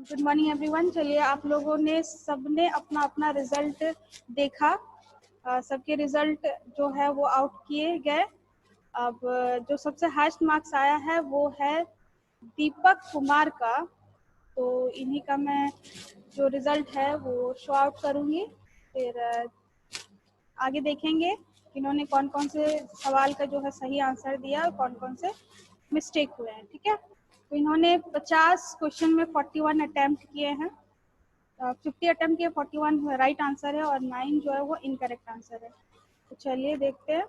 Good morning everyone. चलिए, आप लोगों ने सबने अपना अपना रिजल्ट देखा। सबके रिजल्ट जो है वो आउट किए गए। अब जो सबसे हाईएस्ट मार्क्स आया है वो है दीपक कुमार का। तो इन्हीं का मैं जो रिजल्ट है वो शो आउट करूँगी। फिर आगे देखेंगे इन्होंने कौन कौन से सवाल का जो है सही आंसर दिया और कौन कौन से मिस्टेक हुए हैं। ठीक है, तो इन्होंने 50 क्वेश्चन में 41 अटेम्प्ट किए हैं। 50 अटेम्प्ट किए, 41 राइट आंसर है और 9 जो है वो इनकरेक्ट आंसर है। तो चलिए देखते हैं।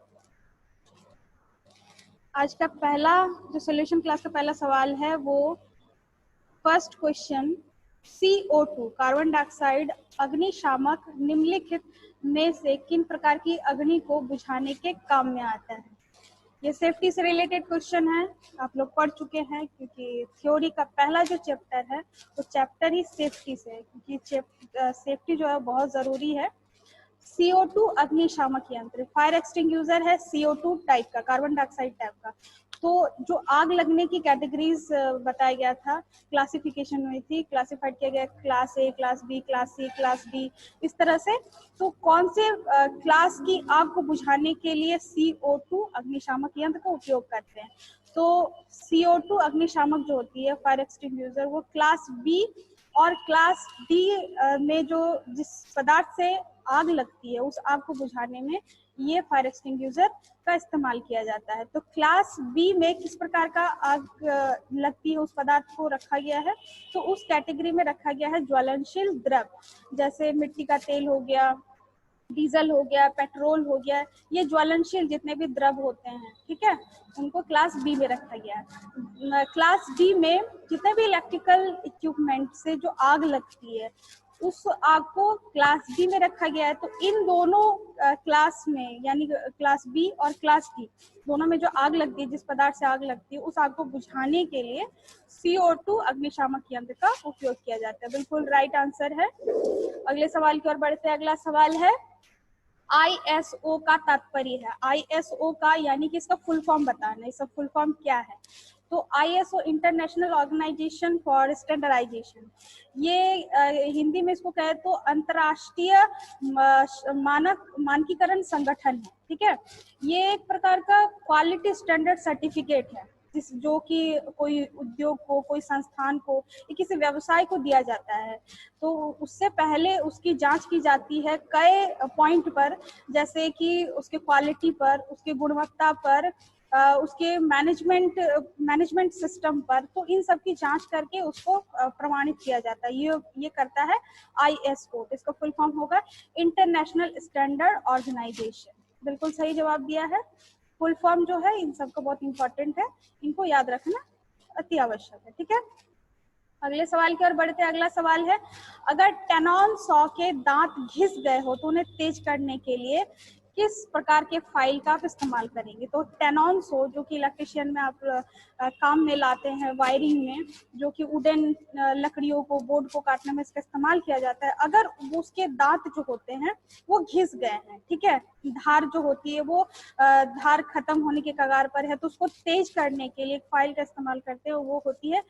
आज का पहला जो सोल्यूशन क्लास का पहला सवाल है वो first question, CO2 carbon dioxide अग्निशामक निम्नलिखित में से किन प्रकार की अग्नि को बुझाने के काम में आता है। ये सेफ्टी से रिलेटेड क्वेश्चन है, आप लोग पढ़ चुके हैं क्योंकि थ्योरी का पहला जो चैप्टर है वो चैप्टर ही सेफ्टी से है, क्योंकि सेफ्टी जो है बहुत जरूरी है। CO2 अग्निशामक यंत्र, फायर एक्सटिंग्यूजर है CO2 टाइप का, कार्बन डाइऑक्साइड टाइप का। तो जो आग लगने की कैटेगरीज बताया गया था, क्लासिफिकेशन में थी, क्लासिफाइड किया गया class A, class B, class C, class D, इस तरह से। तो कौन से क्लास की आग को बुझाने के लिए CO2 अग्निशामक यंत्र का उपयोग करते हैं। तो CO2 अग्निशामक जो होती है फायर एक्सटिंग्यूजर, वो क्लास B और क्लास D में जो जिस पदार्थ से आग लगती है उस आग को बुझाने में ये फायर एक्सटिंग्यूजर का इस्तेमाल किया जाता है। तो क्लास बी में किस प्रकार का आग लगती है उस पदार्थ को रखा गया है, तो उस कैटेगरी में रखा गया है ज्वलनशील द्रव, जैसे मिट्टी का तेल हो गया, डीजल हो गया, पेट्रोल हो गया, ये ज्वलनशील जितने भी द्रव होते हैं, ठीक है, उनको क्लास बी में रखा गया है। क्लास डी में जितने भी इलेक्ट्रिकल इक्विपमेंट से जो आग लगती है उस आग को क्लास डी में रखा गया है। तो इन दोनों क्लास में, यानी क्लास बी और क्लास डी दोनों में जो आग लगती है, जिस पदार्थ से आग लगती है, उस आग को बुझाने के लिए CO2 अग्निशामक यंत्र का उपयोग किया जाता है। बिल्कुल राइट आंसर है। अगले सवाल की ओर बढ़ते हैं। अगला सवाल है ISO का तात्पर्य है। ISO का यानी कि इसका फुल फॉर्म बताना है, इसका फुल फॉर्म क्या है। तो ISO International Organization for Standardization, ये हिंदी में इसको कहे तो अंतरराष्ट्रीय मानकीकरण संगठन है। ठीक है, ये एक प्रकार का क्वालिटी स्टैंडर्ड सर्टिफिकेट है जो कि कोई उद्योग को, कोई संस्थान को या किसी व्यवसाय को दिया जाता है। तो उससे पहले उसकी जांच की जाती है कई पॉइंट पर, जैसे कि उसके क्वालिटी पर, उसके गुणवत्ता पर, उसके मैनेजमेंट सिस्टम पर। तो इन सब की जांच करके उसको प्रमाणित किया जाता है। ये करता है ISO। तो इसका फुल फॉर्म होगा इंटरनेशनल स्टैंडर्ड ऑर्गेनाइजेशन। बिल्कुल सही जवाब दिया है। फुल फॉर्म जो है इन सबका बहुत इंपॉर्टेंट है, इनको याद रखना अति आवश्यक है। ठीक है, अगले सवाल की ओर बढ़ते हैं। अगला सवाल है, अगर टेनॉन सॉ के दांत घिस गए हो तो उन्हें तेज करने के लिए किस प्रकार के फाइल का आप इस्तेमाल करेंगे। तो टेनॉन सॉ जो कि इलेक्ट्रिशियन में आप काम में लाते हैं, वायरिंग में, जो कि वुडन लकड़ियों को, बोर्ड को काटने में इसका इस्तेमाल किया जाता है। अगर उसके दांत जो होते हैं वो घिस गए हैं, ठीक है, धार जो होती है वो धार खत्म होने के कगार पर है, तो उसको तेज करने के लिए एक फाइल का इस्तेमाल करते हैं, वो होती है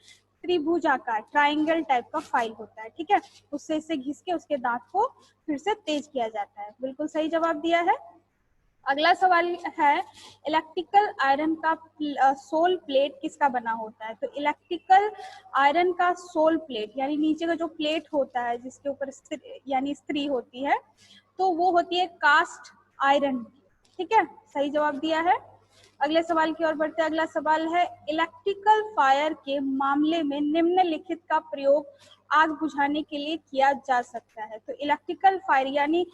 त्रिभुजाकार, ट्राइंगल टाइप का फाइल होता है। ठीक है, उससे इसे घिस के उसके दांत को फिर से तेज किया जाता है। बिल्कुल सही जवाब दिया है। अगला सवाल है, इलेक्ट्रिकल आयरन का सोल प्लेट किसका बना होता है। तो इलेक्ट्रिकल आयरन का सोल प्लेट यानी नीचे का जो प्लेट होता है जिसके ऊपर यानी स्त्री होती है, तो वो होती है कास्ट आयरन। ठीक है, सही जवाब दिया है। अगले सवाल की ओर बढ़ते हैं। अगला सवाल है, इलेक्ट्रिकल फायर के मामले में निम्नलिखित का प्रयोग आग बुझाने के लिए किया जा सकता है। तो इलेक्ट्रिकल फायर यानी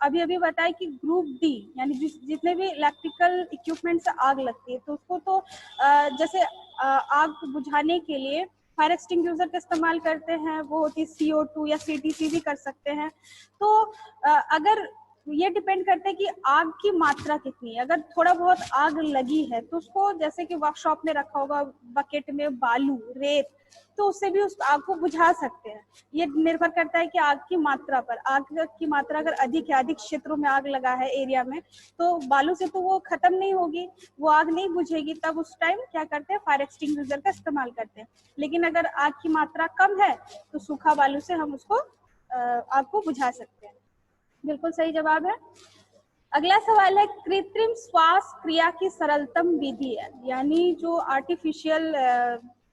अभी अभी बताया कि ग्रुप डी यानी जितने भी इलेक्ट्रिकल इक्विपमेंट से आग लगती है, तो उसको तो जैसे आग बुझाने के लिए फायर एक्सटिंग्यूजर का इस्तेमाल करते हैं, वो होती है CO2 या CTC भी कर सकते हैं। तो अगर ये डिपेंड करता है कि आग की मात्रा कितनी है। अगर थोड़ा बहुत आग लगी है तो उसको जैसे कि वर्कशॉप में रखा होगा बकेट में बालू रेत, तो उससे भी उस आग को बुझा सकते हैं। ये निर्भर करता है कि आग की मात्रा पर। आग की मात्रा अगर अधिक है, अधिक क्षेत्रों में आग लगा है एरिया में, तो बालू से तो वो खत्म नहीं होगी, वो आग नहीं बुझेगी। तब उस टाइम क्या करते हैं, फायर एक्सटिंग्विशर का इस्तेमाल करते हैं। लेकिन अगर आग की मात्रा कम है तो सूखा बालू से हम उसको आग को बुझा सकते हैं। बिल्कुल सही जवाब है। अगला सवाल है, कृत्रिम श्वास क्रिया की सरलतम विधि है, यानी जो आर्टिफिशियल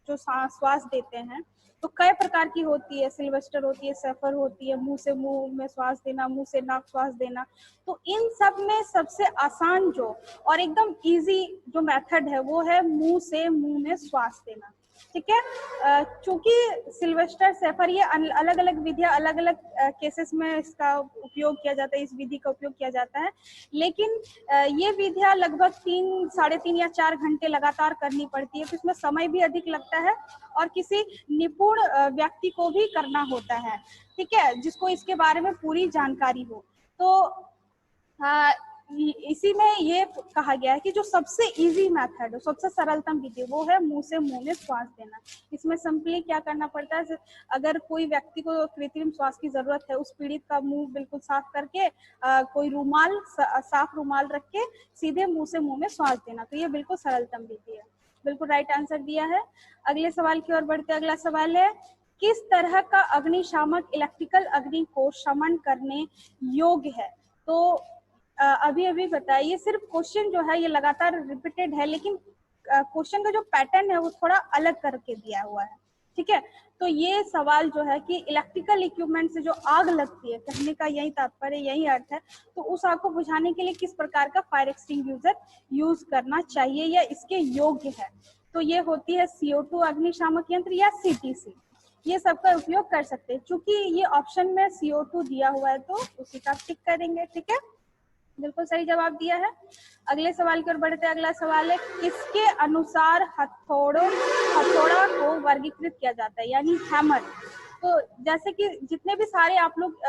जो श्वास देते हैं तो कई प्रकार की होती है, सिल्वेस्टर होती है, सेफर होती है, मुंह से मुंह में श्वास देना, मुंह से नाक श्वास देना। तो इन सब में सबसे आसान जो और एकदम इजी जो मेथड है वो है मुंह से मुंह में श्वास देना। ठीक है, चूंकि सिल्वेस्टर सेफर ये अलग अलग विधियां अलग अलग केसेस में इसका उपयोग किया जाता है, इस विधि का उपयोग किया जाता है। लेकिन ये विधियां लगभग 3, 3.5 या 4 घंटे लगातार करनी पड़ती है, तो इसमें समय भी अधिक लगता है और किसी निपुण व्यक्ति को भी करना होता है। ठीक है, जिसको इसके बारे में पूरी जानकारी हो। तो इसी में ये कहा गया है कि जो सबसे इजी मेथड, सबसे सरलतम विधि वो है मुंह से मुंह में श्वास देना। इसमें सिंपली क्या करना पड़ता है, अगर कोई व्यक्ति को कृत्रिम श्वास की जरूरत है, उस पीड़ित का मुंह बिल्कुल साफ करके कोई रुमाल, साफ रुमाल रख के सीधे मुंह से मुंह में श्वास देना। तो ये बिल्कुल सरलतम विधि है। बिल्कुल राइट आंसर दिया है। अगले सवाल की ओर बढ़ते। अगला सवाल है, किस तरह का अग्निशामक इलेक्ट्रिकल अग्नि को शमन करने योग्य है? तो अभी अभी बताइए, सिर्फ क्वेश्चन जो है ये लगातार रिपीटेड है, लेकिन क्वेश्चन का जो पैटर्न है वो थोड़ा अलग करके दिया हुआ है। ठीक है, तो ये सवाल जो है कि इलेक्ट्रिकल इक्विपमेंट से जो आग लगती है, कहने का यही तात्पर्य, यही अर्थ है, तो उस आग को बुझाने के लिए किस प्रकार का फायर एक्सटिंग्विशर यूज करना चाहिए या इसके योग्य है? तो ये होती है CO2 अग्निशामक यंत्र या CTC। ये सबका उपयोग कर सकते हैं। चूंकि ये ऑप्शन में CO2 दिया हुआ है तो उसी का टिक करेंगे। ठीक है, बिल्कुल सही जवाब दिया है। अगले सवाल की ओर बढ़ते हैं। अगला सवाल है, किसके अनुसार हथौड़ा को वर्गीकृत किया जाता है, यानी हैमर? तो जैसे कि जितने भी सारे आप लोग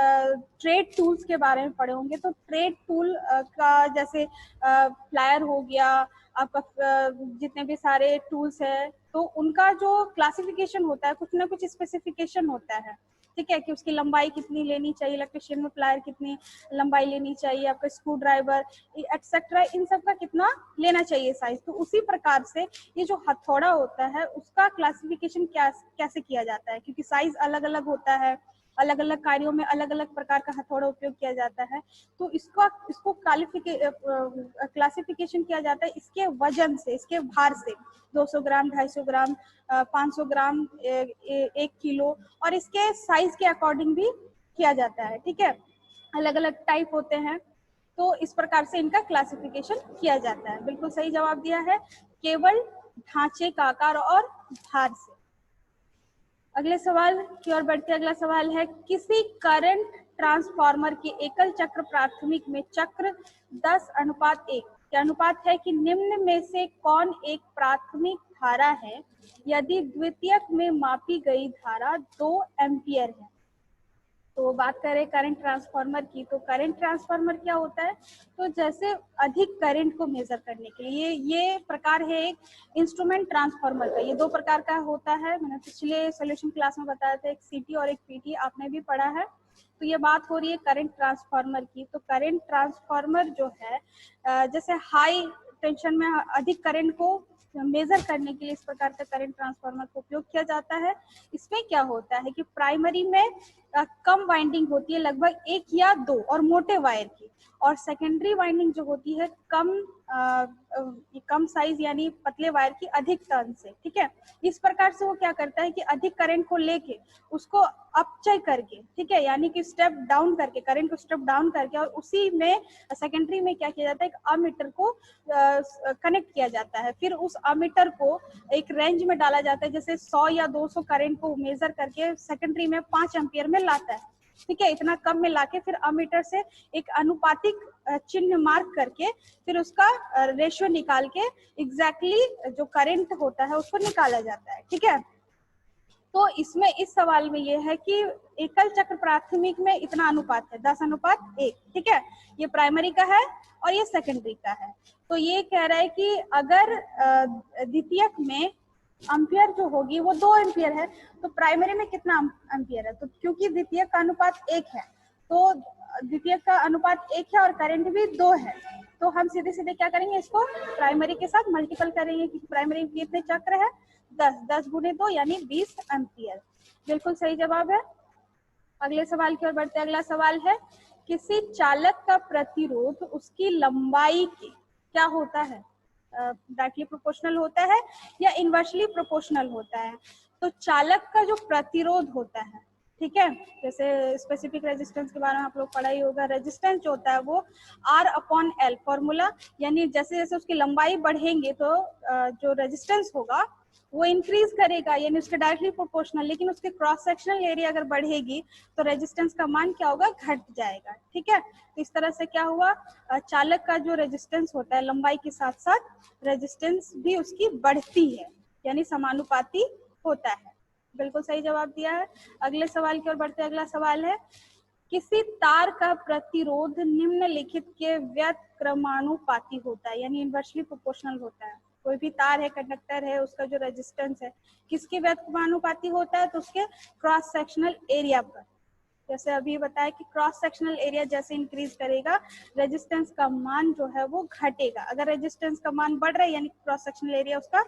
ट्रेड टूल्स के बारे में पढ़े होंगे, तो ट्रेड टूल का जैसे प्लायर हो गया, आपका जितने भी सारे टूल्स है, तो उनका जो क्लासिफिकेशन होता है, कुछ ना कुछ स्पेसिफिकेशन होता है। ठीक है, कि उसकी लंबाई कितनी लेनी चाहिए, इलेक्ट्रिशियन में प्लायर कितनी लंबाई लेनी चाहिए, आपका स्क्रू ड्राइवर एक्सेट्रा, इन सब का कितना लेना चाहिए साइज। तो उसी प्रकार से ये जो हथौड़ा होता है उसका क्लासिफिकेशन कैसे किया जाता है, क्योंकि साइज अलग अलग होता है, अलग अलग कार्यों में अलग अलग प्रकार का हथौड़ा उपयोग किया जाता है। तो इसको क्लासिफिकेशन किया जाता है इसके वजन से, इसके भार से। 200 ग्राम, 250 ग्राम, 500 ग्राम, 1 किलो, और इसके साइज के अकॉर्डिंग भी किया जाता है। ठीक है, अलग अलग टाइप होते हैं, तो इस प्रकार से इनका क्लासिफिकेशन किया जाता है। बिल्कुल सही जवाब दिया है, केवल ढांचे का आकार और भार से। अगले सवाल की ओर बढ़ते। अगला सवाल है, किसी करंट ट्रांसफार्मर के एकल चक्र प्राथमिक में चक्र 10:1 के अनुपात है कि निम्न में से कौन एक प्राथमिक धारा है यदि द्वितीयक में मापी गई धारा 2 एम्पियर है? तो बात करें करंट ट्रांसफार्मर की, तो करंट ट्रांसफार्मर क्या होता है, तो जैसे अधिक करंट को मेजर करने के लिए ये प्रकार है एक इंस्ट्रूमेंट ट्रांसफार्मर का। ये 2 प्रकार का होता है, मैंने पिछले सोल्यूशन क्लास में बताया था, एक CT और एक PT, आपने भी पढ़ा है। तो ये बात हो रही है करंट ट्रांसफार्मर की। तो करंट ट्रांसफार्मर जो है, जैसे हाई टेंशन में अधिक करंट को मेजर करने के लिए इस प्रकार का करंट ट्रांसफार्मर का उपयोग किया जाता है। इसमें क्या होता है कि प्राइमरी में कम वाइंडिंग होती है, लगभग 1 या 2, और मोटे वायर की, और सेकेंडरी वाइंडिंग जो होती है कम साइज यानी पतले वायर की, अधिक टर्न से। ठीक है, इस प्रकार से वो क्या करता है कि अधिक करंट को लेके उसको अपचय करके, ठीक है, यानी कि स्टेप डाउन करके, करंट को स्टेप डाउन करके, और उसी में सेकेंडरी में क्या किया जाता है, एक अमीटर को कनेक्ट किया जाता है। फिर उस अमीटर को एक रेंज में डाला जाता है, जैसे 100 या 200 करंट को मेजर करके सेकेंडरी में 5 एम्पियर में लाता है। ठीक है, इतना कम में लाके फिर अमीटर से एक अनुपातिक चिन्ह मार्क करके फिर उसका रेशियो निकाल के एग्जैक्टली जो करंट होता है उसको निकाला जाता है। ठीक है, तो तो इसमें इस सवाल में ये है कि एकल चक्र प्राथमिक में इतना अनुपात है 10:1, ठीक है, ये प्राइमरी का है और ये सेकेंडरी का है। तो ये कह रहा है कि अगर द्वितीयक में एम्पियर जो होगी वो 2 एम्पियर है, तो प्राइमरी में कितना एम्पियर है? तो क्योंकि द्वितीयक का अनुपात 1 है, तो द्वितीयक का अनुपात 1 है और करंट भी 2 है, तो हम सीधे सीधे क्या करेंगे, इसको प्राइमरी के साथ मल्टीपल करेंगे, क्योंकि प्राइमरी में कितने चक्र है? 10 गुणे 2 यानी 20 एम्पियर। बिल्कुल सही जवाब है। अगले सवाल की ओर बढ़ते हैं। अगला सवाल है, किसी चालक का प्रतिरोध उसकी लंबाई के क्या होता है? डायरेक्टली प्रोपोर्शनल होता है या इनवर्सली प्रोपोर्शनल होता है? तो चालक का जो प्रतिरोध होता है, ठीक है, जैसे स्पेसिफिक रेजिस्टेंस के बारे में आप लोग पढ़ा ही होगा, रेजिस्टेंस जो होता है वो R/L फॉर्मूला, यानी जैसे जैसे उसकी लंबाई बढ़ेंगे तो जो रेजिस्टेंस होगा वो इंक्रीज करेगा, यानी उसके डायरेक्टली प्रोपोर्शनल, लेकिन उसके क्रॉस सेक्शनल एरिया अगर बढ़ेगी तो रेजिस्टेंस का मान क्या होगा? घट जाएगा, ठीक है। तो इस तरह से क्या हुआ, चालक का जो रेजिस्टेंस होता है लंबाई के साथ साथ रेजिस्टेंस भी उसकी बढ़ती है, यानी समानुपाती होता है। बिल्कुल सही जवाब दिया है। अगले सवाल की ओर बढ़ते हैं। अगला सवाल है, किसी तार का प्रतिरोध निम्नलिखित के व्यतिक्रमानुपाती होता है, यानी इनवर्सली प्रोपोर्शनल होता है। कोई भी तार है, कंडक्टर है, उसका जो रेजिस्टेंस है किसके व्यतिक्रमानुपाती होता है? तो उसके क्रॉस सेक्शनल एरिया पर। जैसे अभी बताया कि क्रॉस सेक्शनल एरिया जैसे इंक्रीज करेगा रेजिस्टेंस का मान जो है वो घटेगा। अगर रेजिस्टेंस का मान बढ़ रहा है यानी क्रॉस सेक्शनल एरिया उसका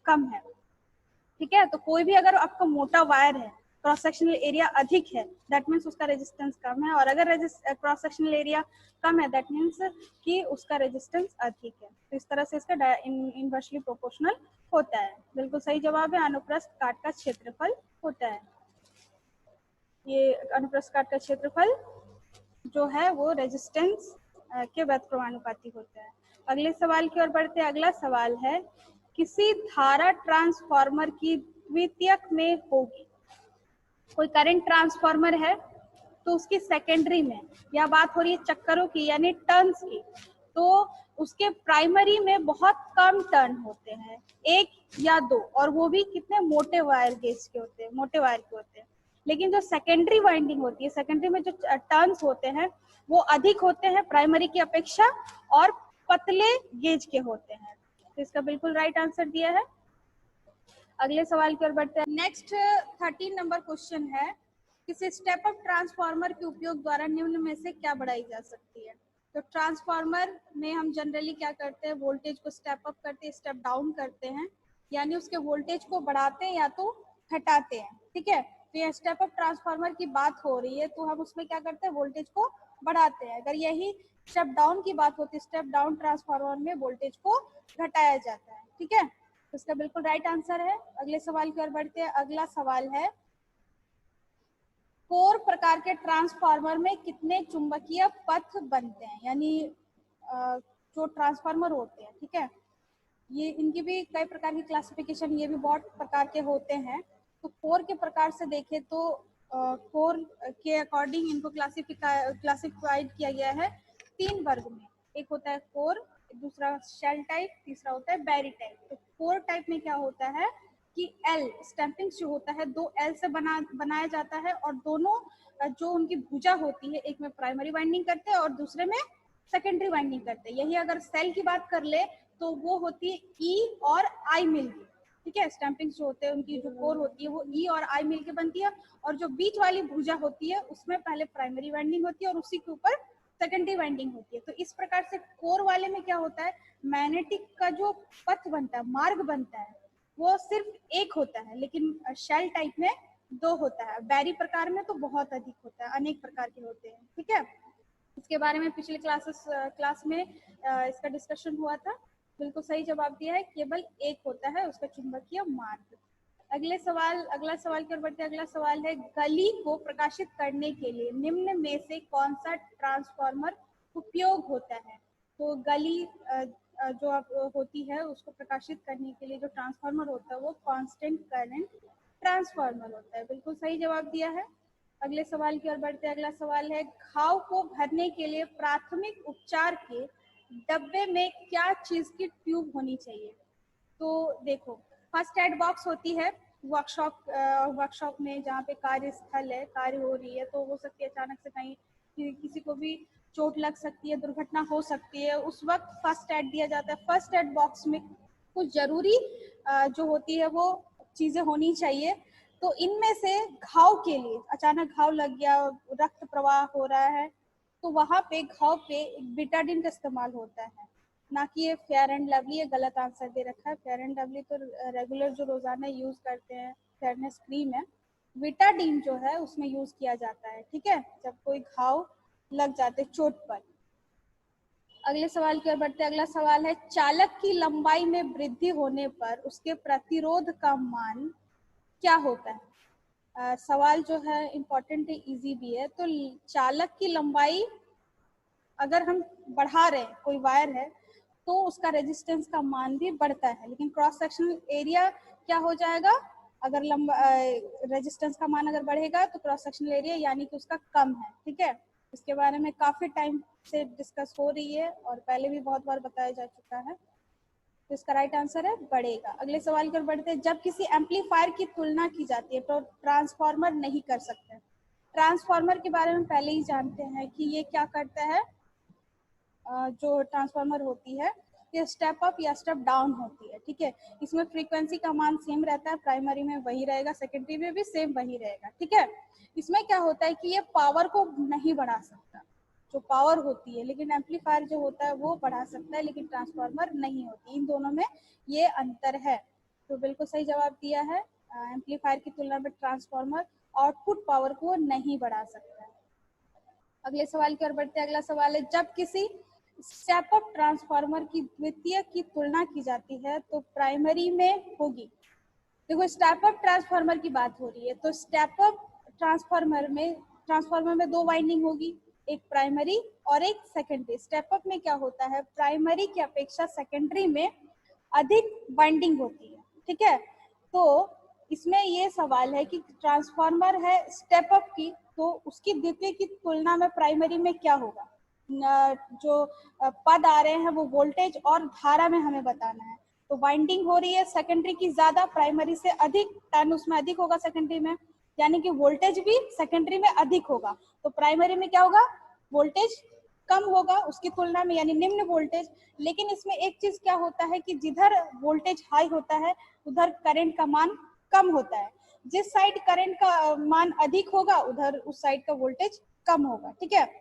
कम है, ठीक है। तो कोई भी अगर आपका मोटा वायर है, क्रॉस सेक्शनल एरिया अधिक है, दैट मीन्स उसका रेजिस्टेंस कम है, और अगर क्रॉस सेक्शनल एरिया कम है दैट मीन्स कि उसका रेजिस्टेंस अधिक है। तो इस तरह से इसका इनवर्सली प्रोपोर्शनल होता है। बिल्कुल सही जवाब है। अनुप्रस्थ काट का क्षेत्रफल होता है, ये अनुप्रस्थ काट का क्षेत्रफल जो है वो रेजिस्टेंस के व्यतिक्रमानुपाती होता है। अगले सवाल की ओर बढ़ते हैं। अगला सवाल है, किसी धारा ट्रांसफार्मर की द्वितीयक में होगी, कोई करंट ट्रांसफार्मर है तो उसकी सेकेंडरी में, या बात हो रही है चक्करों की यानी टर्न्स की, तो उसके प्राइमरी में बहुत कम टर्न होते हैं, 1 या 2, और वो भी कितने मोटे वायर गेज के होते हैं, मोटे वायर के होते हैं। लेकिन जो सेकेंडरी वाइंडिंग होती है, सेकेंडरी में जो टर्न्स होते हैं वो अधिक होते हैं प्राइमरी की अपेक्षा और पतले गेज के होते हैं। तो इसका बिल्कुल राइट आंसर दिया है। अगले सवाल की ओर बढ़ते हैं। नेक्स्ट 13 नंबर क्वेश्चन है, किसी स्टेप अप ट्रांसफार्मर के उपयोग द्वारा निम्न में से क्या बढ़ाई जा सकती है? तो ट्रांसफार्मर में हम जनरली क्या करते हैं, वोल्टेज को स्टेप अप करते हैं, स्टेप डाउन करते हैं, यानी उसके वोल्टेज को बढ़ाते हैं या तो घटाते हैं, ठीक है। तो ये स्टेप अप ट्रांसफार्मर की बात हो रही है तो हम उसमें क्या करते हैं, वोल्टेज को बढ़ाते हैं। अगर यही स्टेप डाउन की बात होती है, स्टेप डाउन ट्रांसफार्मर में वोल्टेज को घटाया जाता है, ठीक है। तो इसका बिल्कुल राइट आंसर है। अगले सवाल की ओर बढ़ते हैं। अगला सवाल है, कोर प्रकार के ट्रांसफार्मर में कितने चुंबकीय पथ बनते हैं, यानी जो ट्रांसफार्मर होते हैं, ठीक है, ये इनकी भी कई प्रकार की क्लासिफिकेशन, ये भी बहुत प्रकार के होते हैं। तो कोर के प्रकार से देखें तो कोर के अकॉर्डिंग इनको क्लासिफाइड किया गया है 3 वर्ग में। एक होता है कोर, दूसरा शेल टाइप, तीसरा होता है बैरी टाइप। तो कोर टाइप में क्या होता है कि एल स्टैंपिंग जो होता है 2 एल से बनाया जाता है, और दोनों जो उनकी भुजा होती है, एक में प्राइमरी वाइंडिंग करते हैं और दूसरे में सेकेंडरी वाइंडिंग करते हैं। यही अगर सेल की बात कर ले तो वो होती है ई और आई मिल के, ठीक है। स्टैंपिंग जो होते हैं उनकी जो कोर होती है वो ई और आई मिल के बनती है, और जो बीच वाली भुजा होती है उसमें पहले प्राइमरी वाइंडिंग होती है और उसी के ऊपर सेकेंडरी वाइंडिंग होती है। तो इस प्रकार से कोर वाले में क्या होता है, मैग्नेटिक का जो पथ बनता है, मार्ग बनता है, वो सिर्फ एक होता है, लेकिन शेल टाइप में 2 होता है। बैरी प्रकार में तो बहुत अधिक होता है, अनेक प्रकार के होते हैं, ठीक है। इसके बारे में पिछले क्लास में इसका डिस्कशन हुआ था। बिल्कुल सही जवाब दिया है, केवल एक होता है उसका चुंबकीय मार्ग। अगला सवाल की ओर बढ़ते हैं। अगला सवाल है, गली को प्रकाशित करने के लिए निम्न में से कौन सा ट्रांसफार्मर उपयोग होता है? तो गली जो होती है उसको प्रकाशित करने के लिए जो ट्रांसफार्मर होता है वो कांस्टेंट करंट ट्रांसफार्मर होता है। बिल्कुल सही जवाब दिया है। अगले सवाल की ओर बढ़ते हैं। अगला सवाल है, घाव को भरने के लिए प्राथमिक उपचार के डब्बे में क्या चीज की ट्यूब होनी चाहिए? तो देखो, फर्स्ट एड बॉक्स होती है, वर्कशॉप में जहाँ पे कार्यस्थल है, कार्य हो रही है, तो हो सकती है अचानक से कहीं किसी को भी चोट लग सकती है, दुर्घटना हो सकती है, उस वक्त फर्स्ट एड दिया जाता है। फर्स्ट एड बॉक्स में कुछ जरूरी जो होती है वो चीजें होनी चाहिए। तो इनमें से घाव के लिए, अचानक घाव लग गया, रक्त प्रवाह हो रहा है, तो वहां पे घाव पे बिटाडिन का इस्तेमाल होता है, ना कि ये फेयर एंड लवली। ये गलत आंसर दे रखा है। फेयर एंड लवली तो रेगुलर जो रोजाना यूज करते हैं फेयरनेस क्रीम है। विटाडीन जो है उसमें यूज किया जाता है, ठीक है, जब कोई घाव लग जाते चोट पर। अगले सवाल की ओर बढ़ते हैं। अगला सवाल है, चालक की लंबाई में वृद्धि होने पर उसके प्रतिरोध का मान क्या होता है? सवाल जो है इम्पोर्टेंट है, इजी भी है। तो चालक की लंबाई अगर हम बढ़ा रहे हैं, कोई वायर है, तो उसका रेजिस्टेंस का मान भी बढ़ता है, लेकिन क्रॉस सेक्शनल एरिया क्या हो जाएगा? अगर लंबा रेजिस्टेंस का मान अगर बढ़ेगा तो क्रॉस सेक्शनल एरिया यानी कि उसका कम है, ठीक है। इसके बारे में काफी टाइम से डिस्कस हो रही है और पहले भी बहुत बार बताया जा चुका है। तो इसका राइट आंसर है बढ़ेगा। अगले सवाल की ओर बढ़ते हैं। जब किसी एम्पलीफायर की तुलना की जाती है तो ट्रांसफार्मर नहीं कर सकते। ट्रांसफार्मर के बारे में पहले ही जानते हैं कि ये क्या करता है। जो ट्रांसफार्मर होती है ये स्टेप अप या स्टेप डाउन होती है, ठीक है। इसमें फ्रीक्वेंसी का मान सेम रहता है, प्राइमरी में वही रहेगा, सेकेंडरी में भी सेम वही रहेगा, ठीक है। इसमें क्या होता है कि ये पावर को नहीं बढ़ा सकता, जो पावर होती है, लेकिन एम्पलीफायर जो होता है वो बढ़ा सकता है, लेकिन ट्रांसफार्मर नहीं होती। इन दोनों में ये अंतर है। तो बिल्कुल सही जवाब दिया है। एम्पलीफायर की तुलना में ट्रांसफार्मर आउटपुट पावर को नहीं बढ़ा सकता है। अगले सवाल की ओर बढ़ते हैं। अगला सवाल है, जब किसी स्टेप अप ट्रांसफार्मर की द्वितीय की तुलना की जाती है तो प्राइमरी में होगी। देखो, स्टेप अप ट्रांसफार्मर की बात हो रही है, तो स्टेप अप ट्रांसफार्मर में दो वाइंडिंग होगी, एक प्राइमरी और एक सेकेंडरी। स्टेप अप में क्या होता है, प्राइमरी की अपेक्षा सेकेंडरी में अधिक वाइंडिंग होती है, ठीक है। तो इसमें ये सवाल है कि ट्रांसफार्मर है स्टेप अप की, तो उसकी द्वितीय की तुलना में प्राइमरी में क्या होगा? जो पद आ रहे हैं वो वोल्टेज और धारा में हमें बताना है। तो वाइंडिंग हो रही है सेकेंडरी की ज्यादा, प्राइमरी से अधिक, टर्न उसमें अधिक होगा सेकेंडरी में, यानी कि वोल्टेज भी सेकेंडरी में अधिक होगा। तो प्राइमरी में क्या होगा, वोल्टेज कम होगा उसकी तुलना में, यानी निम्न वोल्टेज। लेकिन इसमें एक चीज क्या होता है कि जिधर वोल्टेज हाई होता है उधर करंट का मान कम होता है। जिस साइड करंट का मान अधिक होगा उधर उस साइड का वोल्टेज कम होगा, ठीक है।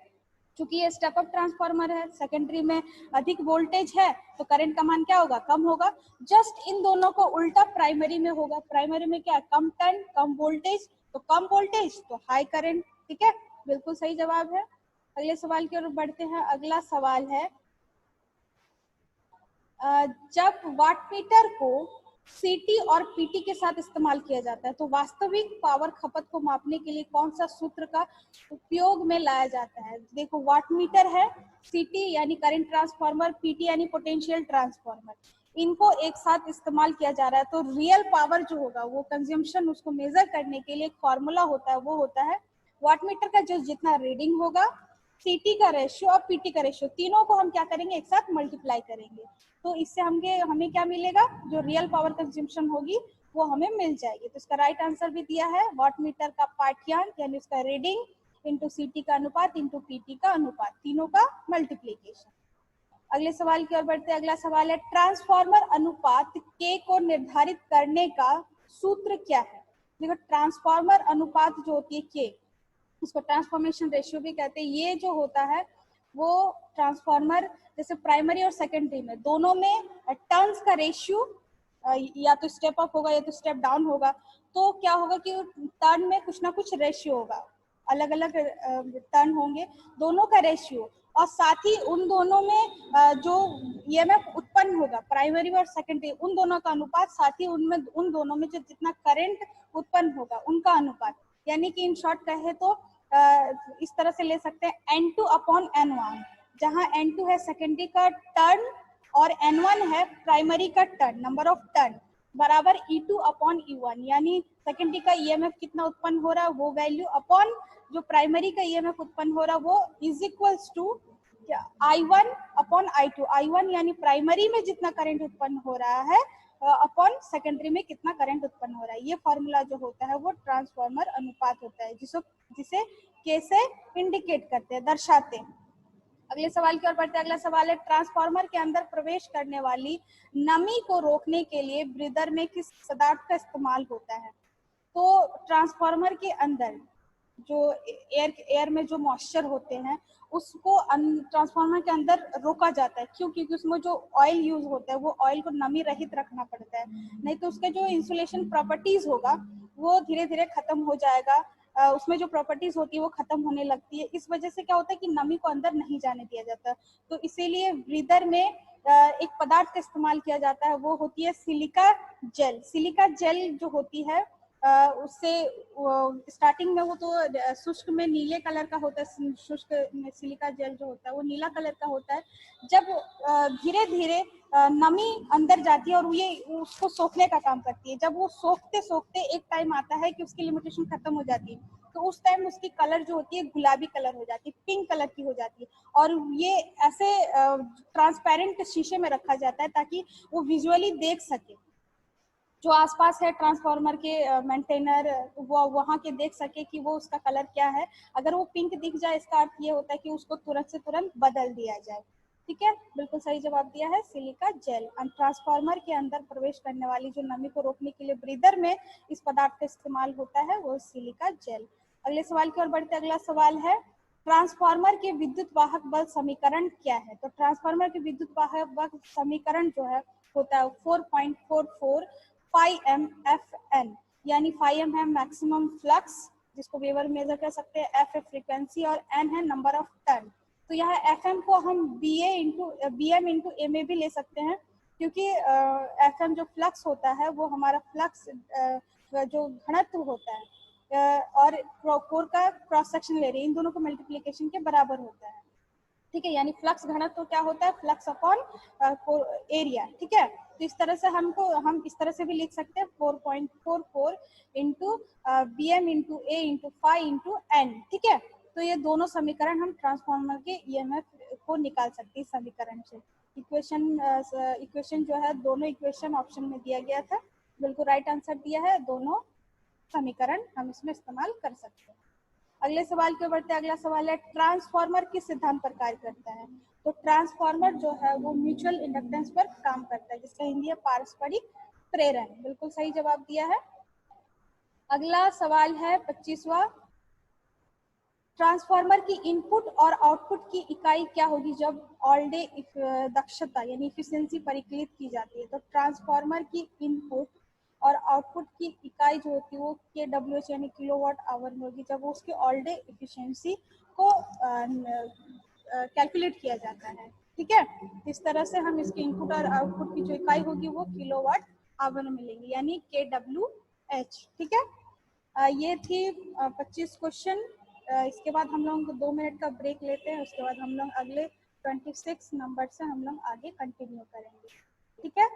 चूंकि ये स्टेप अप ट्रांसफार्मर है, सेकेंडरी में अधिक वोल्टेज है, तो करंट का मान क्या होगा, कम होगा। जस्ट इन दोनों को उल्टा प्राइमरी में होगा। प्राइमरी में क्या, कम टर्न कम वोल्टेज, तो कम वोल्टेज तो हाई करंट, ठीक है। बिल्कुल सही जवाब है। अगले सवाल की ओर बढ़ते हैं। अगला सवाल है, जब वाटमीटर को सीटी और पीटी के साथ इस्तेमाल किया जाता है तो वास्तविक पावर खपत को मापने के लिए कौन सा सूत्र का उपयोग में लाया जाता है? देखो, वाटमीटर है, सीटी यानी करंट ट्रांसफार्मर, पीटी यानी पोटेंशियल ट्रांसफार्मर, इनको एक साथ इस्तेमाल किया जा रहा है। तो रियल पावर जो होगा वो कंजम्पशन, उसको मेजर करने के लिए एक फॉर्मूला होता है, वो होता है वाटमीटर का जो जितना रीडिंग होगा, सीटी का रेशियो और पीटी का रेशियो, तीनों को हम क्या करेंगे, एक साथ मल्टीप्लाई करेंगे। तो इससे हमें क्या मिलेगा, जो रियल पावर कंजम्पशन होगी वो हमें मिल जाएगी। तो इसका राइट आंसर भी दिया है, वाटमीटर का पाठ्यांक यानी उसका रीडिंग इंटू सीटी का अनुपात इंटू पीटी का अनुपात, तीनों का मल्टीप्लीकेशन। अगले सवाल की ओर बढ़ते हैं। अगला सवाल है, ट्रांसफार्मर अनुपात के को निर्धारित करने का सूत्र क्या है? देखो, ट्रांसफार्मर अनुपात जो होती है के, उसको ट्रांसफॉर्मेशन रेशियो भी कहते हैं। ये जो होता है वो ट्रांसफार्मर जैसे प्राइमरी और सेकेंडरी में दोनों में टर्न्स का रेशियो या तो स्टेप अप होगा या तो स्टेप डाउन होगा। तो क्या होगा कि टर्न में कुछ ना कुछ रेशियो होगा, अलग अलग टर्न होंगे, दोनों का रेशियो, और साथ ही उन दोनों में जो ईएमएफ उत्पन्न होगा प्राइमरी और सेकेंडरी, उन दोनों का अनुपात, साथ ही उनमें उन दोनों में जो जितना करंट उत्पन्न होगा उनका अनुपात। यानी कि इन शॉर्ट कहे तो इस तरह से ले सकते हैं N2 अपॉन N1, जहां N2 है सेकेंडरी का टर्न और N1 है प्राइमरी का टर्न, नंबर ऑफ टर्न, बराबर E2 अपॉन E1, यानी सेकेंडरी का ईएमएफ कितना उत्पन्न हो रहा है वो वैल्यू अपॉन जो प्राइमरी का ईएमएफ उत्पन्न हो रहा है वो is equals to I1 upon I2। I1 यानी प्राइमरी में जितना करंट उत्पन्न हो रहा है अपॉन सेकेंडरी में कितना करंट उत्पन्न हो रहा है। ये फॉर्मूला जो होता है वो ट्रांसफार्मर अनुपात होता है, जिसे के से इंडिकेट करते हैं, दर्शाते हैं। अगले सवाल की ओर बढ़ते हैं। अगला सवाल है, ट्रांसफार्मर के अंदर प्रवेश करने वाली नमी को रोकने के लिए ब्रीदर में किस पदार्थ का इस्तेमाल होता है। तो ट्रांसफार्मर के अंदर जो एयर में जो मॉइस्चर होते हैं उसको ट्रांसफार्मर के अंदर रोका जाता है। क्यों? क्योंकि उसमें जो ऑयल यूज होता है वो ऑयल को नमी रहित रखना पड़ता है, नहीं तो उसके जो इंसुलेशन प्रॉपर्टीज होगा वो धीरे धीरे खत्म हो जाएगा। उसमें जो प्रॉपर्टीज होती है वो खत्म होने लगती है। इस वजह से क्या होता है कि नमी को अंदर नहीं जाने दिया जाता। तो इसीलिए ब्रीदर में एक पदार्थ का इस्तेमाल किया जाता है, वो होती है सिलिका जेल। सिलिका जेल जो होती है उससे स्टार्टिंग में वो तो शुष्क में नीले कलर का होता है, शुष्क में सिलिका जेल जो होता है वो नीला कलर का होता है। जब धीरे धीरे नमी अंदर जाती है और ये उसको सोखने का काम करती है। जब वो सोखते सोखते एक टाइम आता है कि उसकी लिमिटेशन खत्म हो जाती है, तो उस टाइम उसकी कलर जो होती है गुलाबी कलर हो जाती है, पिंक कलर की हो जाती है। और ये ऐसे ट्रांसपेरेंट शीशे में रखा जाता है ताकि वो विजुअली देख सके, जो आसपास है ट्रांसफार्मर के मेंटेनर वो वहां के देख सके कि वो उसका कलर क्या है। अगर वो पिंक दिख जाए इसका अर्थ ये होता है कि उसको तुरंत से तुरंत बदल दिया जाए। ठीक है, बिल्कुल सही जवाब दिया है, सिलिका जेल। ट्रांसफार्मर के अंदर प्रवेश करने वाली जो नमी को रोकने के लिए ब्रीदर में इस पदार्थ का इस्तेमाल होता है वो सिलिका जेल। अगले सवाल की ओर बढ़ते। अगला सवाल है, ट्रांसफार्मर के विद्युत वाहक बल समीकरण क्या है। तो ट्रांसफार्मर के विद्युत वाहक बल समीकरण जो है होता है 4.44 φm/Fn, यानी φm है मैक्सिमम फ्लक्स जिसको वेबर मेजर कर सकते हैं, f है फ्रीक्वेंसी और n है नंबर ऑफ टर्न। तो यहाँ fm को हम bm इंटू a में भी ले सकते हैं, क्योंकि fm जो फ्लक्स होता है वो हमारा फ्लक्स जो घनत्व होता है और कोर का क्रॉस सेक्शनल एरिया, इन दोनों को मल्टीप्लीकेशन के बराबर होता है। ठीक है, यानी फ्लक्स घनत्व तो क्या होता है, फ्लक्स अपॉन एरिया। ठीक है, तो इस तरह से हम इस तरह से भी लिख सकते हैं 4.44 into bm into a into phi into n। ठीक है, तो ये दोनों समीकरण हम ट्रांसफार्मर के ईएमएफ को निकाल सकते हैं समीकरण से। इक्वेशन जो है दोनों इक्वेशन ऑप्शन में दिया गया था, बिल्कुल राइट आंसर दिया है। दोनों समीकरण हम इसमें इस्तेमाल कर सकते हैं। अगले सवाल की ओर बढ़ते हैं। अगला सवाल है, ट्रांसफार्मर किस सिद्धांत पर कार्य करता है। तो ट्रांसफार्मर जो है वो म्यूचुअल इंडक्टेंस पर काम करता है, जिसका हिंदी है पारस्परिक प्रेरण। बिल्कुल सही जवाब दिया है। अगला सवाल है 25वां, ट्रांसफार्मर की इनपुट और आउटपुट की इकाई क्या होगी जब ऑल डे दक्षता यानी इफिशियंसी परिकलित की जाती है। तो ट्रांसफार्मर की इनपुट और आउटपुट की इकाई जो होती है वो kWh यानी किलोवाट आवर में होगी, जब वो उसकी ऑल डे इफिशियंसी को कैलकुलेट किया जाता है। ठीक है, इस तरह से हम इसकी इनपुट और आउटपुट की जो इकाई होगी वो किलोवाट आवर में मिलेगी, यानी kWh। ठीक है, ये थी 25 क्वेश्चन। इसके बाद हम लोग 2 मिनट का ब्रेक लेते हैं, उसके बाद हम लोग अगले 26 नंबर से हम लोग आगे कंटिन्यू करेंगे। ठीक है।